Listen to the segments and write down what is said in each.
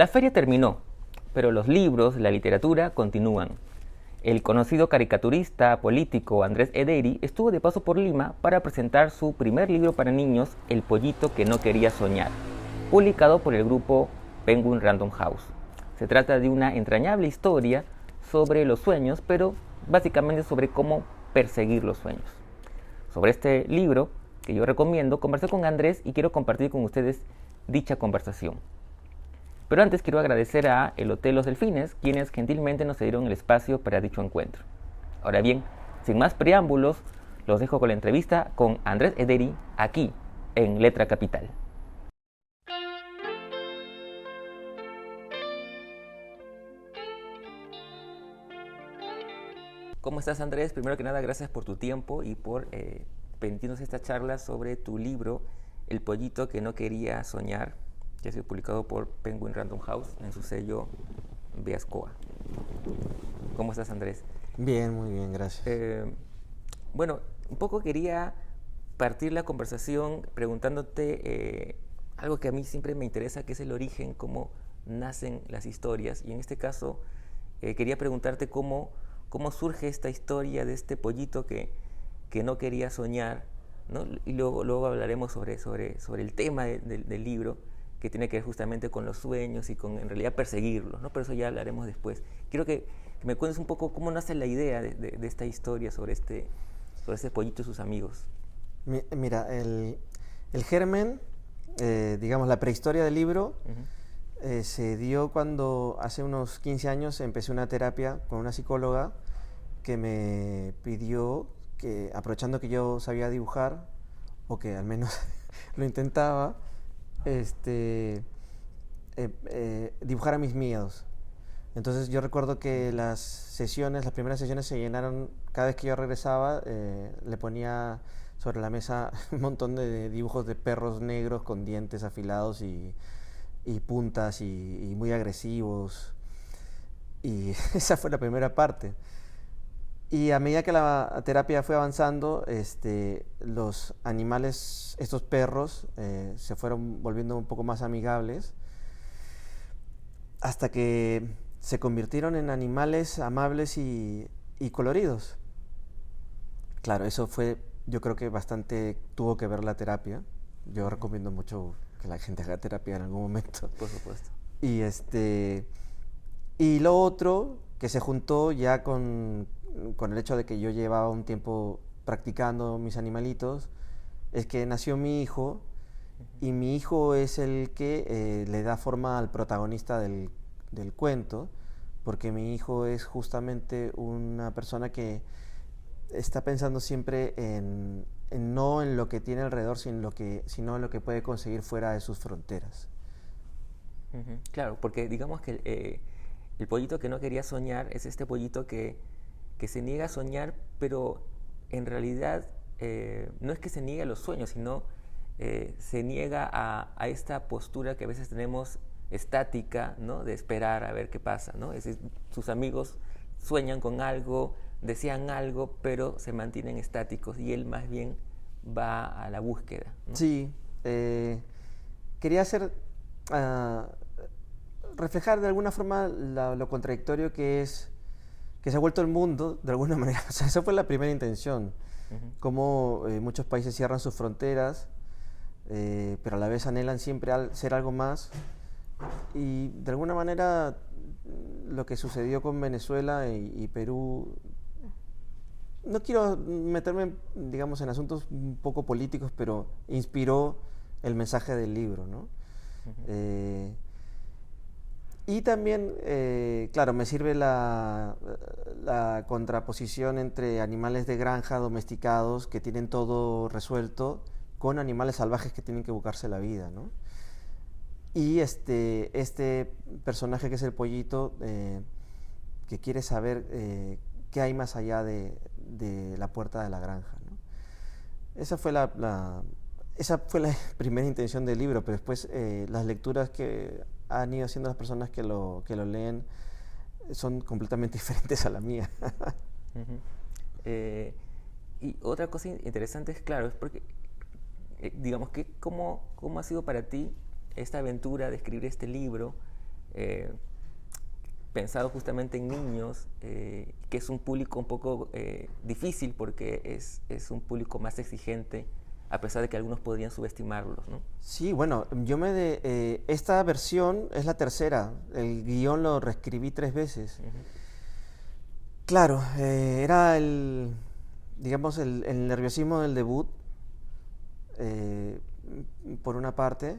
feria terminó, pero los libros, la literatura continúan. El conocido caricaturista político Andrés Ederi estuvo de paso por Lima para presentar su primer libro para niños, El pollito que no quería soñar, publicado por el grupo Penguin Random House. Se trata de una entrañable historia sobre los sueños, pero básicamente sobre cómo perseguir los sueños. Sobre este libro, que yo recomiendo, conversé con Andrés y quiero compartir con ustedes dicha conversación. Pero antes quiero agradecer a el Hotel Los Delfines, quienes gentilmente nos cedieron el espacio para dicho encuentro. Ahora bien, sin más preámbulos, los dejo con la entrevista con Andrés Ederi, aquí, en Letra Capital. ¿Cómo estás, Andrés? Primero que nada, gracias por tu tiempo y por permitirnos esta charla sobre tu libro, El pollito que no quería soñar, que ha sido publicado por Penguin Random House en su sello Beascoa. ¿Cómo estás, Andrés? Bien, muy bien, gracias. Bueno, un poco quería partir la conversación preguntándote algo que a mí siempre me interesa, que es el origen, cómo nacen las historias. Y en este caso, quería preguntarte cómo surge esta historia de este pollito que no quería soñar, ¿no? Y luego hablaremos sobre el tema del libro, que tiene que ver justamente con los sueños y con en realidad perseguirlos, ¿no? Pero eso ya hablaremos después. Quiero que me cuentes un poco cómo nace la idea de esta historia sobre este pollito y sus amigos. Mira, el germen, digamos, la prehistoria del libro, se dio cuando hace unos 15 años empecé una terapia con una psicóloga que me pidió que, aprovechando que yo sabía dibujar, o que al menos lo intentaba, dibujara mis miedos. Entonces yo recuerdo que las primeras sesiones se llenaron. Cada vez que yo regresaba, le ponía sobre la mesa un montón de dibujos de perros negros con dientes afilados y puntas y muy agresivos. Y esa fue la primera parte. Y a medida que la terapia fue avanzando, los animales, estos perros, se fueron volviendo un poco más amigables, hasta que se convirtieron en animales amables y coloridos. Claro, eso fue, yo creo que bastante tuvo que ver la terapia. Yo recomiendo mucho que la gente haga terapia en algún momento. Por supuesto. Y lo otro que se juntó ya con el hecho de que yo llevaba un tiempo practicando mis animalitos, es que nació mi hijo, y mi hijo es el que le da forma al protagonista del cuento, porque mi hijo es justamente una persona que está pensando siempre no en lo que tiene alrededor, sino en lo que puede conseguir fuera de sus fronteras. Claro, porque digamos que el pollito que no quería soñar es este pollito que se niega a soñar, pero en realidad no es que se niegue a los sueños, sino se niega a esta postura que a veces tenemos estática, ¿no? De esperar a ver qué pasa, ¿no? Es decir, sus amigos sueñan con algo, desean algo, pero se mantienen estáticos, y él más bien va a la búsqueda, ¿no? Sí, quería reflejar de alguna forma lo contradictorio que se ha vuelto el mundo, de alguna manera. O sea, esa fue la primera intención. Cómo muchos países cierran sus fronteras, pero a la vez anhelan siempre ser algo más. Y de alguna manera lo que sucedió con Venezuela y Perú, no quiero meterme, digamos, en asuntos un poco políticos, pero inspiró el mensaje del libro, ¿no? Y también, claro, me sirve la contraposición entre animales de granja domesticados que tienen todo resuelto, con animales salvajes que tienen que buscarse la vida, ¿no? Y este personaje que es el pollito, que quiere saber qué hay más allá de la puerta de la granja, ¿no? Esa fue la primera intención del libro, pero después las lecturas que han ido haciendo las personas que lo leen son completamente diferentes a la mía. Y otra cosa interesante es, claro, es porque, digamos, que ¿cómo ha sido para ti esta aventura de escribir este libro? eh, pensado justamente en niños, que es un público un poco difícil porque es un público más exigente, a pesar de que algunos podrían subestimarlos, ¿no? Sí, bueno, esta versión es la tercera. El guión lo reescribí 3 veces. Claro, era digamos, el nerviosismo del debut, eh, por una parte,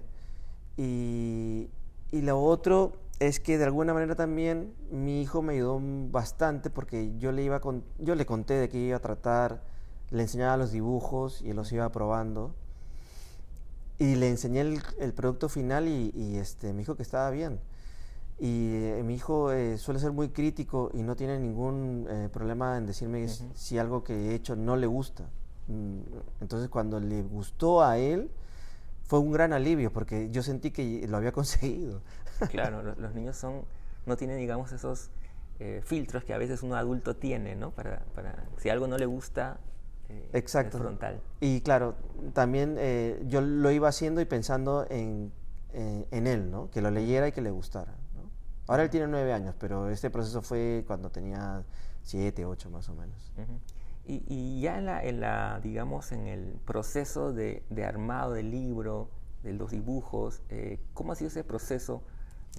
y, y lo otro es que de alguna manera también mi hijo me ayudó bastante porque yo le conté de qué iba a tratar, le enseñaba los dibujos y él los iba probando. Y le enseñé el producto final y me dijo que estaba bien. Y mi hijo suele ser muy crítico y no tiene ningún problema en decirme si algo que he hecho no le gusta. Entonces cuando le gustó a él fue un gran alivio porque yo sentí que lo había conseguido. Claro, los niños no tienen, digamos, esos filtros que a veces un adulto tiene, ¿no? Si algo no le gusta, Exacto. es frontal. Y claro, también yo lo iba haciendo y pensando en él, ¿no? Que lo leyera y que le gustara, ¿no? Ahora él tiene 9 años, pero este proceso fue cuando tenía 7, 8 más o menos. Y ya digamos, en el proceso de armado del libro, de los dibujos, ¿cómo ha sido ese proceso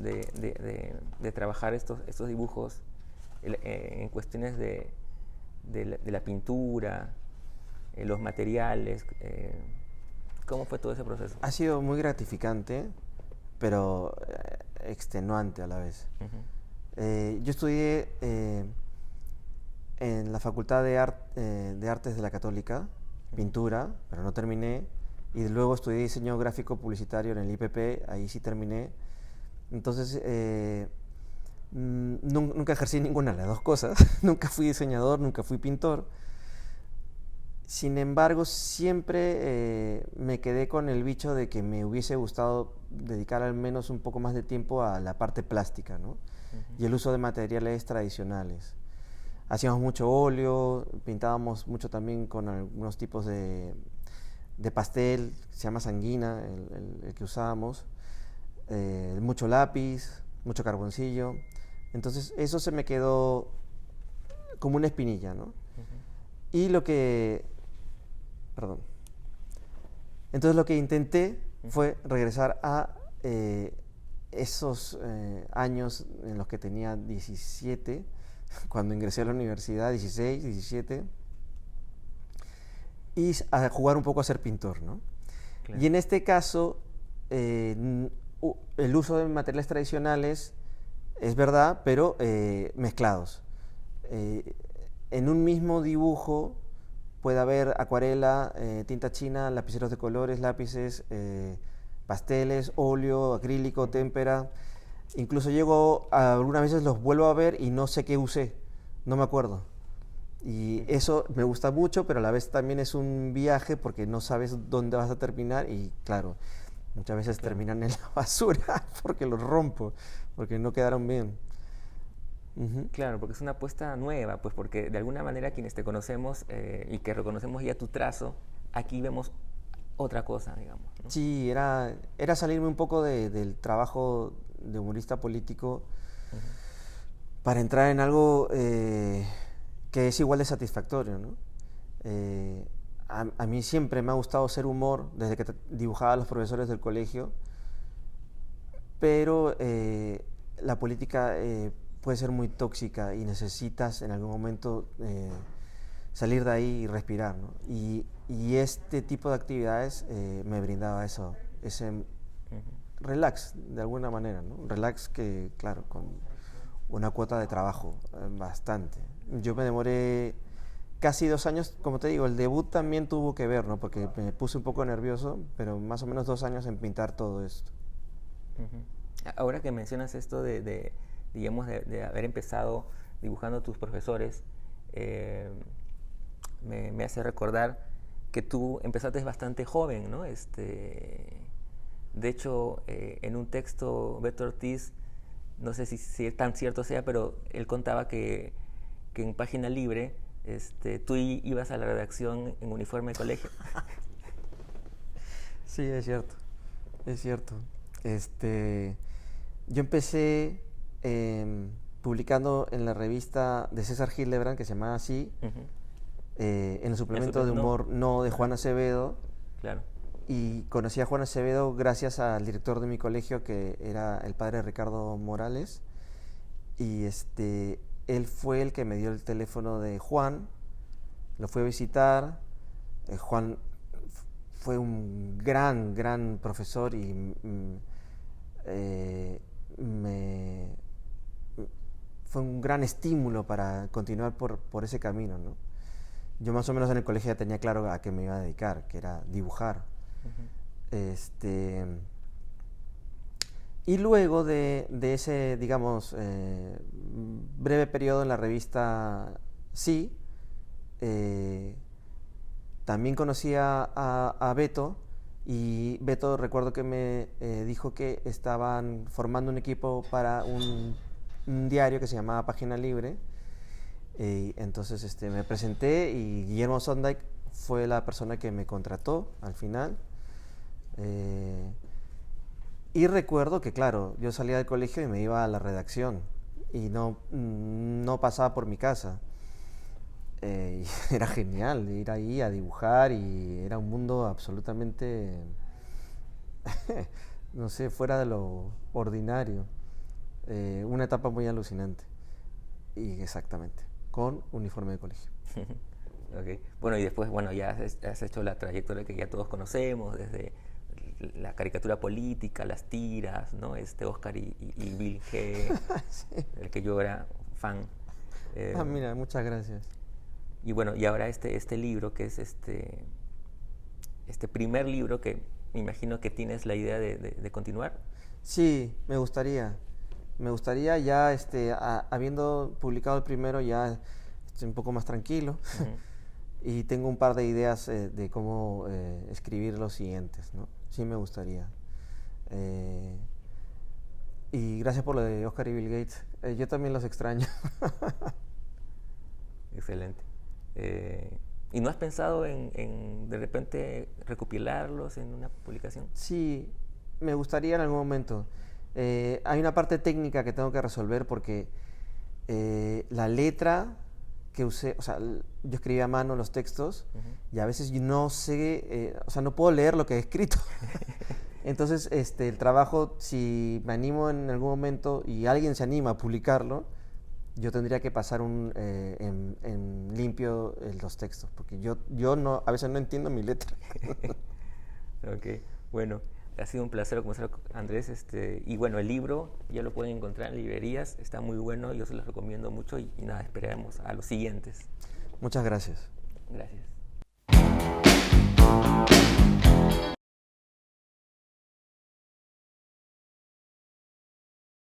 de trabajar estos dibujos en cuestiones de la pintura, los materiales? ¿Cómo fue todo ese proceso? Ha sido muy gratificante, pero extenuante a la vez. Yo estudié en la Facultad de Artes de la Católica, pintura, pero no terminé. Y luego estudié diseño gráfico publicitario en el IPP, ahí sí terminé. Entonces, nunca ejercí ninguna de las dos cosas. Nunca fui diseñador, nunca fui pintor. Sin embargo, siempre me quedé con el bicho de que me hubiese gustado dedicar al menos un poco más de tiempo a la parte plástica, ¿no? Y el uso de materiales tradicionales. Hacíamos mucho óleo, pintábamos mucho también con algunos tipos de pastel, se llama sanguina, el que usábamos, mucho lápiz, mucho carboncillo. Entonces eso se me quedó como una espinilla, ¿no? Y entonces lo que intenté fue regresar a esos años en los que tenía 17, cuando ingresé a la universidad, 16, 17, y a jugar un poco a ser pintor, ¿no? Claro. Y en este caso, el uso de materiales tradicionales es verdad, pero mezclados. En un mismo dibujo puede haber acuarela, tinta china, lapiceros de colores, lápices, pasteles, óleo, acrílico, témpera. Incluso algunas veces los vuelvo a ver y no sé qué usé, no me acuerdo. Y eso me gusta mucho, pero a la vez también es un viaje porque no sabes dónde vas a terminar y claro, muchas veces terminan en la basura porque los rompo, porque no quedaron bien. Claro, porque es una apuesta nueva, pues porque de alguna manera quienes te conocemos y que reconocemos ya tu trazo, aquí vemos otra cosa, digamos, ¿no? Sí, era salirme un poco del trabajo de humorista político para entrar en algo que es igual de satisfactorio, ¿no? A mí siempre me ha gustado hacer humor desde que dibujaba a los profesores del colegio, pero la política puede ser muy tóxica y necesitas en algún momento salir de ahí y respirar, ¿no? Y este tipo de actividades me brindaba ese relax de alguna manera, ¿no? Relax que, claro, con una cuota de trabajo bastante. Yo me demoré casi 2 años, como te digo, el debut también tuvo que ver, ¿no? Porque me puse un poco nervioso, pero más o menos 2 años en pintar todo esto. Ahora que mencionas esto digamos, de haber empezado dibujando a tus profesores, me hace recordar que tú empezaste bastante joven, ¿no? De hecho, en un texto, Beto Ortiz, no sé si tan cierto sea, pero él contaba que en Página Libre tú ibas a la redacción en uniforme de colegio. Sí, es cierto, es cierto. Yo empecé publicando en la revista de César Hildebrand, que se llamaba así, Ujú. en el suplemento de humor No de Juan Acevedo. Claro. Y conocí a Juan Acevedo gracias al director de mi colegio, que era el padre Ricardo Morales. Y él fue el que me dio el teléfono de Juan, lo fui a visitar. Juan fue un gran profesor y fue un gran estímulo para continuar por ese camino, ¿no? Yo más o menos en el colegio ya tenía claro a qué me iba a dedicar, que era dibujar. Y luego de ese, digamos, breve periodo en la revista Sí, también conocí a Beto, y Beto, recuerdo que me dijo que estaban formando un equipo para un diario que se llamaba Página Libre. Entonces me presenté y Guillermo Sondheim fue la persona que me contrató al final. Y recuerdo que, claro, yo salía del colegio y me iba a la redacción y no pasaba por mi casa. Y era genial ir ahí a dibujar, y era un mundo absolutamente, no sé, fuera de lo ordinario. Una etapa muy alucinante. Y exactamente, con uniforme de colegio. Okay. Bueno, y después, bueno, ya has hecho la trayectoria que ya todos conocemos, desde la caricatura política, las tiras, ¿no? Oscar y Bill G, Sí. del que yo era fan. Mira, muchas gracias. Y bueno, y ahora este libro, que es este primer libro, que me imagino que tienes la idea de continuar. Sí, me gustaría. Me gustaría ya, habiendo publicado el primero, ya estoy un poco más tranquilo. Ujú. Y tengo un par de ideas de cómo escribir los siguientes, ¿no? Sí, me gustaría. Y gracias por lo de Oscar y Bill Gates. Yo también los extraño. Excelente. ¿Y no has pensado en de repente recopilarlos en una publicación? Sí, me gustaría en algún momento. Hay una parte técnica que tengo que resolver, porque la letra que usé, o sea, yo escribía a mano los textos. Ujú. Y a veces yo no sé, o sea, no puedo leer lo que he escrito. Entonces, el trabajo, si me animo en algún momento y alguien se anima a publicarlo, yo tendría que pasar en limpio los textos, porque yo no, a veces no entiendo mi letra. Ok, bueno, ha sido un placer conversar con Andrés. Y bueno, el libro ya lo pueden encontrar en librerías, está muy bueno, yo se los recomiendo mucho y nada, esperemos a los siguientes. Muchas gracias. Gracias.